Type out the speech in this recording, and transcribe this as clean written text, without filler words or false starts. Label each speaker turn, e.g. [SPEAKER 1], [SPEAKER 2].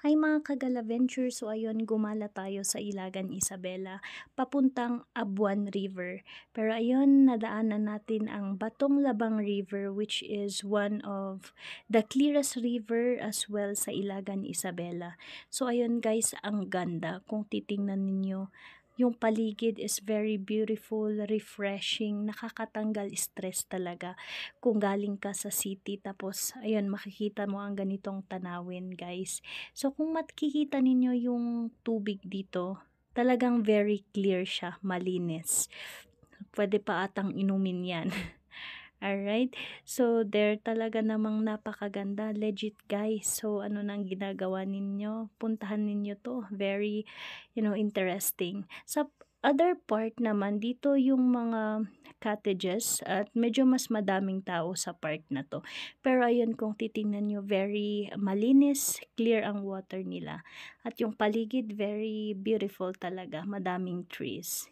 [SPEAKER 1] Hi mga Kagala-Venture, so ayun gumala tayo sa Ilagan Isabela papuntang Abuan River. Pero ayun nadaanan natin ang Batong Labang River which is one of the clearest river as well sa Ilagan Isabela. So ayun guys, ang ganda kung titingnan ninyo. Yung paligid is very beautiful, refreshing, nakakatanggal stress talaga kung galing ka sa city tapos ayun makikita mo ang ganitong tanawin guys. So kung makikita ninyo yung tubig dito, talagang very clear siya, malinis. Pwede pa atang inumin yan. Alright, so there talaga namang napakaganda, legit guys. So ano nang ginagawa ninyo? Puntahan ninyo to, very interesting. Sa other part naman, dito yung mga cottages at medyo mas madaming tao sa park na to. Pero ayun kung titingnan nyo, very malinis, clear ang water nila. At yung paligid, very beautiful talaga, madaming trees.